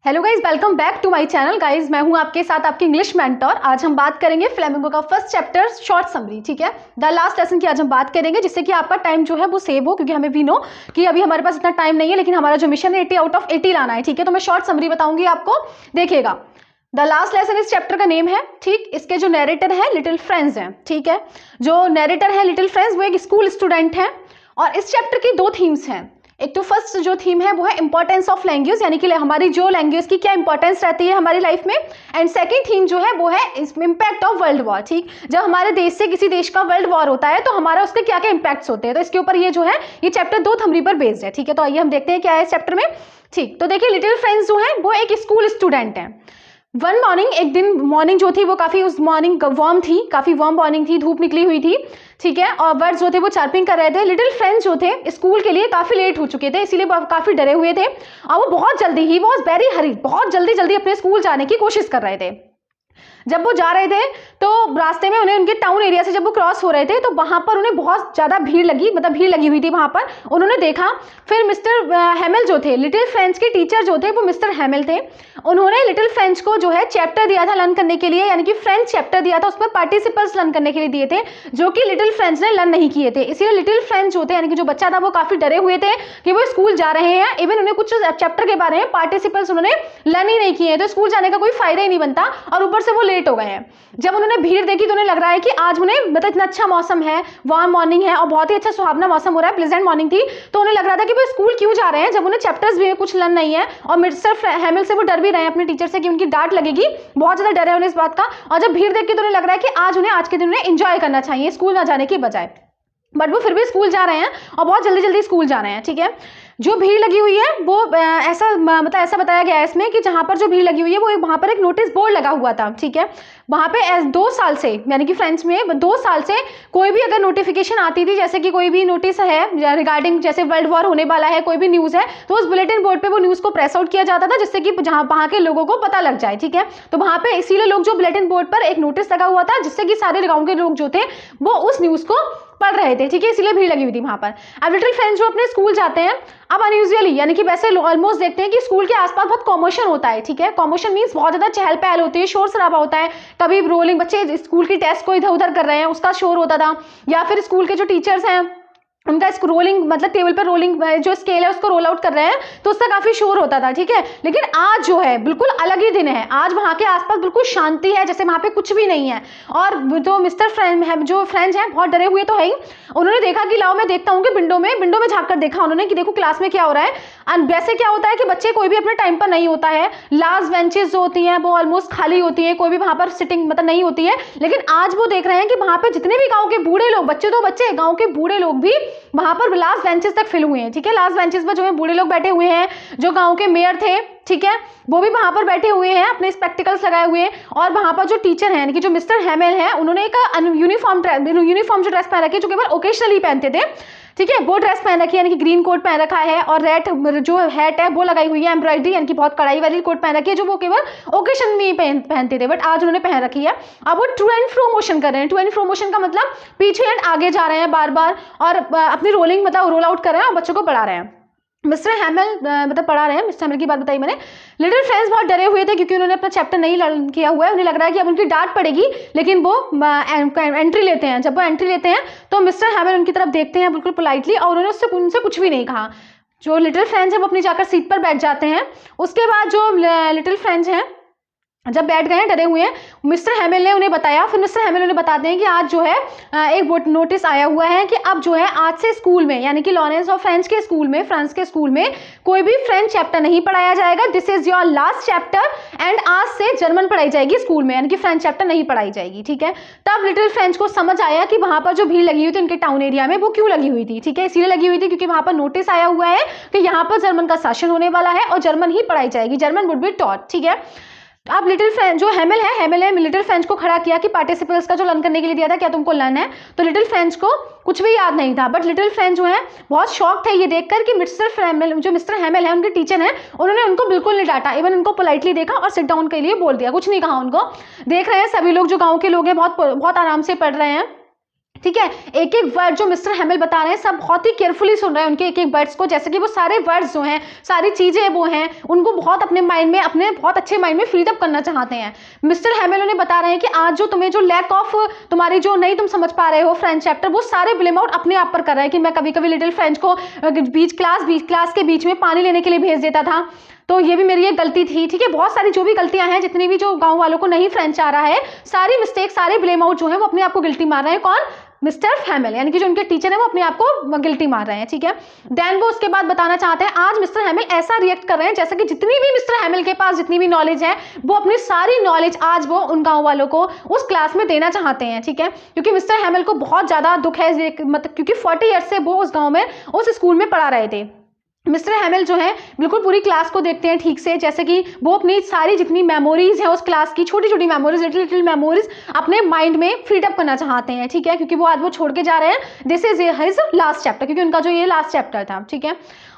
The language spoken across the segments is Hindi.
Hello guys, welcome back to my channel. Guys मैं हूं आपके साथ आपकी इंग्लिश मेंटर। आज हम बात करेंगे फ्लेमिंगो का फर्स्ट चैप्टर शॉर्ट समरी, ठीक है, द लास्ट लेसन की आज हम बात करेंगे, जिससे कि आपका टाइम जो है वो सेव हो, क्योंकि हमें भी नो कि अभी हमारे पास इतना टाइम नहीं है, लेकिन हमारा जो मिशन है 80 आउट ऑफ 80 लाना है, ठीक है। तो मैं शॉर्ट समरी बताऊंगी आपको, देखिएगा। द लास्ट लेसन इस चैप्टर का नेम है, ठीक। इसके जो नैरेटर है लिटिल फ्रेंड्स हैं, ठीक है। जो नैरेटर है लिटिल फ्रेंड्स वो एक स्कूल स्टूडेंट है, और इस चैप्टर की दो थीम्स हैं। एक तो फर्स्ट जो थीम है वो है इंपॉर्टेंस ऑफ लैंग्वेज, यानी कि हमारी जो लैंग्वेज की क्या इंपॉर्टेंस रहती है हमारी लाइफ में। एंड सेकंड थीम जो है वो है इंपैक्ट ऑफ वर्ल्ड वॉर, ठीक। जब हमारे देश से किसी देश का वर्ल्ड वॉर होता है तो हमारा उसके क्या क्या इंपैक्ट्स होते हैं, तो इसके ऊपर ये जो है ये चैप्टर दो थमरी पर बेस्ड है, ठीक है। तो आइए हम देखते हैं क्या है इस चैप्टर में, ठीक। तो देखिए, लिटिल फ्रेंड्स जो है वो एक स्कूल स्टूडेंट है। वन मॉर्निंग, एक दिन मॉर्निंग जो थी वो काफी उस मॉर्निंग वार्म थी, काफी वार्म मॉर्निंग थी, धूप निकली हुई थी, ठीक है। और बर्ड्स जो थे वो चार्पिंग कर रहे थे। लिटिल फ्रेंड्स जो थे स्कूल के लिए काफी लेट हो चुके थे, इसीलिए काफी डरे हुए थे, और वो बहुत जल्दी ही वॉज वेरी हरी, बहुत जल्दी जल्दी अपने स्कूल जाने की कोशिश कर रहे थे। जब वो जा रहे थे तो रास्ते में उन्हें उनके टाउन एरिया से जब वो क्रॉस हो रहे थे तो वहां पर उन्हें बहुत ज्यादा भीड़ लगी, मतलब भीड़ लगी हुई थी वहां पर। उन्होंने देखा, फिर मिस्टर हेमिल जो थे, लिटिल फ्रेंड्स के टीचर जो थे वो मिस्टर हेमिल थे, उन्होंने लिटिल फ्रेंड्स को जो है चैप्टर दिया था लर्न करने के लिए, यानी कि फ्रेंच चैप्टर दिया था, उस पर पार्टिसिपल्स लर्न करने के लिए दिए थे, जो कि लिटिल फ्रेंड्स ने लर्न नहीं किए थे। इसलिए लिटिल फ्रेंड्स जो थे, यानी कि जो बच्चा था, वो काफी डरे हुए थे कि वो स्कूल जा रहे हैं। इवन उन्हें कुछ चैप्टर के बारे में पार्टिसिपल्स उन्होंने लर्न ही नहीं किए, तो स्कूल जाने का कोई फायदा ही नहीं बनता, और ऊपर से वो लेट हो गए हैं। जब उन्होंने भीड़ देखी तो उन्हें लग रहा है कि आज उन्हें मतलब इतना अच्छा मौसम है, वार्म मॉर्निंग है और बहुत ही अच्छा सुहावना मौसम हो रहा है, प्लेजेंट मॉर्निंग थी, तो उन्हें लग रहा था कि वो स्कूल क्यों जा रहे हैं जब उन्हें चैप्टर्स भी कुछ लर्न नहीं है। और मिस्टर हेमिल से वो डर भी रहे हैं अपने टीचर से कि उनकी डांट लगेगी, बहुत ज्यादा डर है उन्हें इस बात का। और जब भीड़ देख के तो उन्हें लग रहा है कि आज के दिन उन्हें एंजॉय करना चाहिए स्कूल ना जाने की बजाय, बट वो फिर भी स्कूल जा रहे हैं और बहुत जल्दी जल्दी स्कूल जा रहे हैं, ठीक है। जो भीड़ लगी हुई है वो ऐसा बताया गया है इसमें कि जहां पर जो भीड़ लगी हुई है वो वहां पर एक नोटिस बोर्ड लगा हुआ था, ठीक है। वहां पे 2 साल से, यानी कि फ्रेंच में 2 साल से कोई भी अगर नोटिफिकेशन आती थी, जैसे कि कोई भी नोटिस है रिगार्डिंग जैसे वर्ल्ड वॉर होने वाला है, कोई भी न्यूज है, तो उस बुलेटिन बोर्ड पे वो न्यूज को प्रेस आउट किया जाता था, जिससे कि जहां वहां के लोगों को पता लग जाए, ठीक है। तो वहां पे इसीलिए लोग जो बुलेटिन बोर्ड पर एक नोटिस लगा हुआ था, जिससे कि सारे गांव के लोग जो थे वो उस न्यूज को पढ़ रहे थे, ठीक है, इसलिए भीड़ लगी हुई थी वहां पर। अब लिटिल फ्रेंड्स जो अपने स्कूल जाते हैं, अब अनयूजुअली, यानी कि वैसे ऑलमोस्ट देखते हैं कि स्कूल के आसपास बहुत कॉमोशन होता है, ठीक है। कॉमोशन मींस बहुत ज्यादा चहल पहल होती है, शोर शराबा होता है, कभी रोलिंग, बच्चे स्कूल की टेस्ट को इधर उधर कर रहे हैं उसका शोर होता था, या फिर स्कूल के जो टीचर्स हैं उनका रोलिंग, मतलब टेबल पर रोलिंग जो स्केल है उसको रोल आउट कर रहे हैं, तो उसका काफी शोर होता था, ठीक है। लेकिन आज जो है बिल्कुल अलग ही दिन है, आज वहां के आसपास बिल्कुल शांति है, जैसे वहां पे कुछ भी नहीं है। और जो मिस्टर जो फ्रेंड्स हैं बहुत डरे हुए तो है ही, उन्होंने देखा कि लाओ मैं देखता हूँ कि विंडो में झांक कर देखा उन्होंने कि देखो क्लास में क्या हो रहा है। एंड वैसे क्या होता है कि बच्चे कोई भी अपने टाइम पर नहीं होता है, लास्ट बेंचेस जो होती हैं वो ऑलमोस्ट खाली होती है, कोई भी वहां पर सिटिंग मतलब नहीं होती है। लेकिन आज वो देख रहे हैं कि वहां पे जितने भी गाँव के बूढ़े लोग, बच्चे तो बच्चे, गाँव के बूढ़े लोग भी वहां पर लास्ट बेंचेस तक फिल हुए हैं, ठीक है। लास्ट बेंचेस पर जो है बूढ़े लोग बैठे हुए हैं, जो गांव के मेयर थे, ठीक है, वो भी वहां पर बैठे हुए हैं अपने स्पेक्टिकल्स लगाए हुए। और वहां पर जो टीचर हैं, यानी कि जो मिस्टर हेमिल हैं, उन्होंने एक यूनिफॉर्म जो ड्रेस पहन रखी है, जो केवल ओकेजनली पहनते थे, ठीक है, वो ड्रेस पहन रखी है, यानी कि ग्रीन कोट पहन रखा है, और रेड जो हैट है वो लगाई हुई है, एम्ब्रॉयडरी, यानी कि बहुत कड़ाई वाली कोट पहन रखी है, जो वो केवल ओकेजन में पहनते थे, बट आज उन्होंने पहन रखी है। अब वो टू एंड फ्रो मोशन कर रहे हैं। टू एंड फ्रो मोशन का मतलब पीछे एंड आगे जा रहे हैं बार बार, और अपनी रोलिंग मतलब रोल आउट कर रहे हैं और बच्चों को पढ़ा रहे हैं। मिस्टर हेमिल मतलब पढ़ा रहे हैं, मिस्टर हेमिल की बात बताई मैंने। लिटिल फ्रेंड्स बहुत डरे हुए थे क्योंकि उन्होंने अपना चैप्टर नहीं लर्न किया हुआ है, उन्हें लग रहा है कि अब उनकी डांट पड़ेगी, लेकिन वो एंट्री लेते हैं। जब वो एंट्री लेते हैं तो मिस्टर हेमिल उनकी तरफ देखते हैं बिल्कुल पोलाइटली, और उन्होंने उनसे कुछ भी नहीं कहा। जो लिटिल फ्रेंड्स हैं वो अपनी जाकर सीट पर बैठ जाते हैं। उसके बाद जो लिटिल फ्रेंड्स हैं जब बैठ गए हैं डरे हुए हैं, मिस्टर हेमिल ने उन्हें बताया, फिर मिस्टर हेमिल उन्हें बताते हैं कि आज जो है एक नोटिस आया हुआ है कि अब जो है आज से स्कूल में, यानी कि लॉरेंस और फ्रेंच के स्कूल में, फ्रांस के स्कूल में कोई भी फ्रेंच चैप्टर नहीं पढ़ाया जाएगा। This is your last chapter, and आज से जर्मन पढ़ाई जाएगी स्कूल में, यानी कि फ्रेंच चैप्टर नहीं पढ़ाई जाएगी, ठीक है। तब लिटिल फ्रेंच को समझ आया कि वहां पर जो भीड़ लगी हुई थी उनके टाउन एरिया में, वो क्यों लगी हुई थी, ठीक है। इसीलिए लगी हुई थी क्योंकि वहां पर नोटिस आया हुआ है कि यहाँ पर जर्मन का शासन होने वाला है और जर्मन ही पढ़ाई जाएगी, जर्मन वुड बी टॉट, ठीक है। अब लिटिल फ्रेंच जो हेमिल है लिटिल फ्रेंच को खड़ा किया कि पार्टिसिपल्स का जो लर्न करने के लिए दिया था, क्या तुमको लर्न है? तो लिटिल फ्रेंच को कुछ भी याद नहीं था, बट लिटिल फ्रेंच जो है बहुत शॉक थे ये देखकर कि मिस्टर हेमिल है उनके टीचर हैं, उन्होंने उनको बिल्कुल नहीं डांटा, इवन उनको पोलाइटली देखा और सिट डाउन के लिए बोल दिया, कुछ नहीं कहा उनको। देख रहे हैं सभी लोग, जो गाँव के लोग हैं बहुत आराम से पढ़ रहे हैं, ठीक है। एक एक वर्ड जो मिस्टर हैमिल बता रहे हैं सब बहुत ही केयरफुली सुन रहे हैं उनके एक एक वर्ड्स को, जैसे कि वो सारे वर्ड्स जो हैं, सारी चीजें वो हैं, उनको बहुत अपने माइंड में, अपने बहुत अच्छे माइंड में फ्रीड अप करना चाहते हैं। मिस्टर हैमिल उन्हें बता रहे हैं कि आज जो तुम्हें जो लैक ऑफ तुम्हारी जो नहीं तुम समझ पा रहे हो फ्रेंच चैप्टर, वो सारे ब्लेम आउट अपने आप पर कर रहे हैं कि मैं कभी कभी लिटिल फ्रेंच को क्लास के बीच में पानी लेने के लिए भेज देता था, तो ये भी मेरी एक गलती थी। ठीक है, बहुत सारी जो भी गलतियां हैं, जितनी भी जो गांव वालों को नहीं फ्रेंच आ रहा है, सारी मिस्टेक, सारे ब्लेम आउट जो है वो अपने आप को गिल्टी मार रहे हैं। कौन? मिस्टर हैमिल, यानी कि जो उनके टीचर है वो अपने आप को गिल्टी मार रहे हैं। ठीक है, देन वो उसके बाद बताना चाहते हैं आज मिस्टर हैमिल ऐसा रिएक्ट कर रहे हैं जैसे कि जितनी भी मिस्टर हैमिल के पास जितनी भी नॉलेज है, वो अपनी सारी नॉलेज आज वो उन गांव वालों को उस क्लास में देना चाहते हैं। ठीक है, क्योंकि मिस्टर हैमिल को बहुत ज्यादा दुख है, मतलब क्योंकि 40 ईयर्स से वो उस गाँव में, उस स्कूल में पढ़ा रहे थे। मिस्टर हैमिल जो है बिल्कुल पूरी क्लास को देखते हैं ठीक से, जैसे कि वो अपनी सारी जितनी मेमोरीज है उस क्लास की, छोटी छोटी मेमोरीज, लिटिल लिटिल मेमोरीज अपने माइंड में फ्रीडअप करना चाहते हैं। ठीक है, क्योंकि वो आज वो छोड़ के जा रहे हैं, this is his last chapter, क्योंकि उनका जो ये लास्ट चैप्टर था। ठीक है,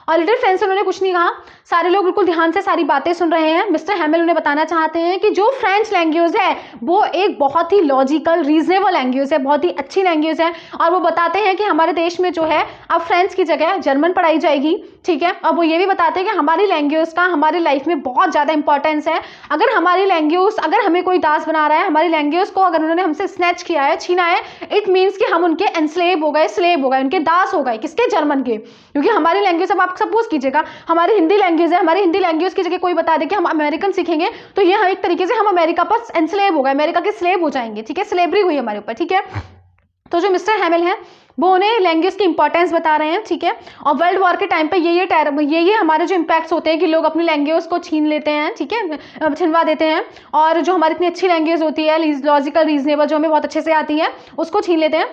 और लिटिल फ्रेंड्स उन्होंने कुछ नहीं कहा, सारे लोग बिल्कुल ध्यान से सारी बातें सुन रहे हैं। मिस्टर हैमिल उन्हें बताना चाहते हैं कि जो फ्रेंच लैंग्वेज है वो एक बहुत ही लॉजिकल, रीजनेबल लैंग्वेज है, बहुत ही अच्छी लैंग्वेज है, और वो बताते हैं कि हमारे देश में जो है अब फ्रेंच की जगह जर्मन पढ़ाई जाएगी। ठीक है, और वो ये भी बताते हैं कि हमारी लैंग्वेज का हमारी लाइफ में बहुत ज़्यादा इंपॉर्टेंस है। अगर हमारी लैंग्वेज, अगर हमें कोई दास बना रहा है, हमारी लैंग्वेज को अगर उन्होंने हमसे स्नैच किया है, छीना है, इट मीन्स कि हम उनके एनस्लेव हो गए, स्लेव हो गए, उनके दास हो गए। किसके? जर्मन के। क्योंकि हमारी लैंग्वेज, अब आप सपोज कीजिएगा हमारी हिंदी लैंग्वेज है, हमारी हिंदी लैंग्वेज की जगह कोई बता दे कि हम अमेरिकन सीखेंगे, तो ये एक तरीके से हम अमेरिका पर एनस्लेव हो गए, अमेरिका के स्लेव हो जाएंगे। ठीक है, स्लेवरी हुई हमारे ऊपर। ठीक है, तो जो मिस्टर हैमिल हैं वो उन्हें लैंग्वेज की इंपॉर्टेंस बता रहे हैं। ठीक है, और वर्ल्ड वॉर के टाइम पे ये हमारे जो इम्पैक्ट्स होते हैं कि लोग अपनी लैंग्वेज को छीन लेते हैं, ठीक है, छिनवा देते हैं, और जो हमारी इतनी अच्छी लैंग्वेज होती है, लॉजिकल, रीजनेबल, जो हमें बहुत अच्छे से आती है, उसको छीन लेते हैं।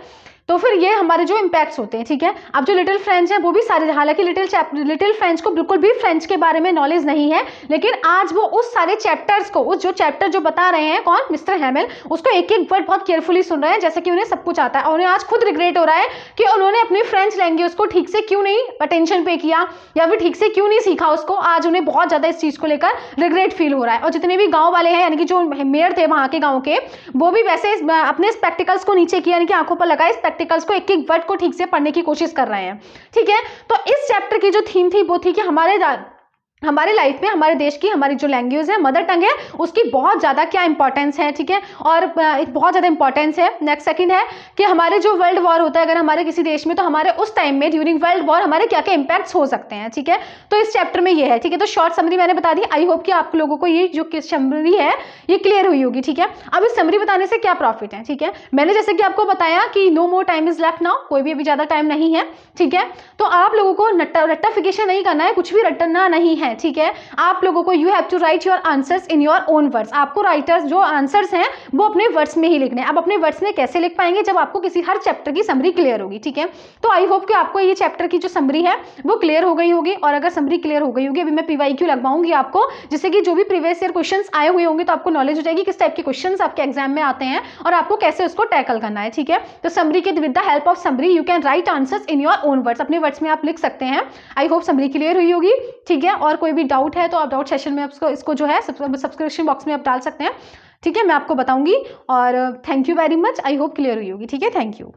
तो फिर ये हमारे जो इम्पैक्ट्स होते हैं। ठीक है, अब जो लिटिल फ्रेंच है वो भी सारे, हालांकि लिटिल फ्रेंच को बिल्कुल भी फ्रेंच के बारे में नॉलेज नहीं है, लेकिन आज वो उस सारे चैप्टर्स को, उस जो चैप्टर जो बता रहे हैं कौन? मिस्टर हैमिल, उसको एक एक वर्ड बहुत केयरफुली सुन रहे हैं, जैसे कि उन्हें सब कुछ आता है। और उन्हें आज खुद रिग्रेट हो रहा है कि उन्होंने अपनी फ्रेंच लैंग्वेज को ठीक से क्यों नहीं अटेंशन पे किया, या फिर ठीक से क्यों नहीं सीखा उसको। आज उन्हें बहुत ज्यादा इस चीज को लेकर रिग्रेट फील हो रहा है। और जितने भी गाँव वाले हैं, यानी कि जो मेयर थे वहां के गाँव के, वो भी वैसे अपने स्पेक्टिकल्स को नीचे किया, यानी कि आंखों पर लगाए स्पेक्टिकल्स को, एक एक वर्ड को ठीक से पढ़ने की कोशिश कर रहे हैं। ठीक है, तो इस चैप्टर की जो थीम थी वो थी कि हमारे लाइफ में, हमारे देश की, हमारी जो लैंग्वेज है, मदर टंग है, उसकी बहुत ज़्यादा क्या इंपॉर्टेंस है। ठीक है, और बहुत ज़्यादा इंपॉर्टेंस है। नेक्स्ट सेकंड है कि हमारे जो वर्ल्ड वॉर होता है अगर हमारे किसी देश में, तो हमारे उस टाइम में ड्यूरिंग वर्ल्ड वॉर हमारे क्या क्या इंपैक्ट्स हो सकते हैं। ठीक है, तो इस चैप्टर में ये है। ठीक है, तो शॉर्ट समरी मैंने बता दी। आई होप कि आप लोगों को ये जो समरी है ये क्लियर हुई होगी। ठीक है, अब इस समरी बताने से क्या प्रॉफिट है? ठीक है, मैंने जैसे कि आपको बताया कि no more time is left now, कोई भी अभी ज़्यादा टाइम नहीं है। ठीक है, तो आप लोगों को रट्टाफिकेशन नहीं करना है, कुछ भी रटना नहीं है। ठीक है, आप लोगों को you have to write your answers in your own words. आपको राइटर्स जो आंसर्स हैं वो अपने वर्ड्स में ही लिखने हैं। अब अपने वर्ड्स में कैसे लिख पाएंगे? जब आपको किसी हर चैप्टर की समरी क्लियर होगी। ठीक है, तो आई होप कि आपको ये चैप्टर की जो समरी है वो क्लियर हो गई होगी। और अगर समरी क्लियर हो गई होगी, अभी मैं PYQ लगवाऊंगी आपको, जिससे कि जो भी प्रीवियस ईयर क्वेश्चंस आए हुए होंगे तो आपको नॉलेज हो जाएगी किस टाइप के क्वेश्चंस आपके एग्जाम में आते हैं और आपको कैसे उसको टैकल करना है। ठीक है, तो समरी के with the help of summary you can write answers in your own words, अपने वर्ड्स में आप लिख सकते हैं। आई होप समरी क्लियर हुई होगी। ठीक है, और कोई भी डाउट है तो आप डाउट सेशन में आपको इसको जो है सब्सक्रिप्शन बॉक्स में आप डाल सकते हैं। ठीक है, मैं आपको बताऊंगी। और thank you very much. I hope clear हुई होगी। ठीक है, थैंक यू।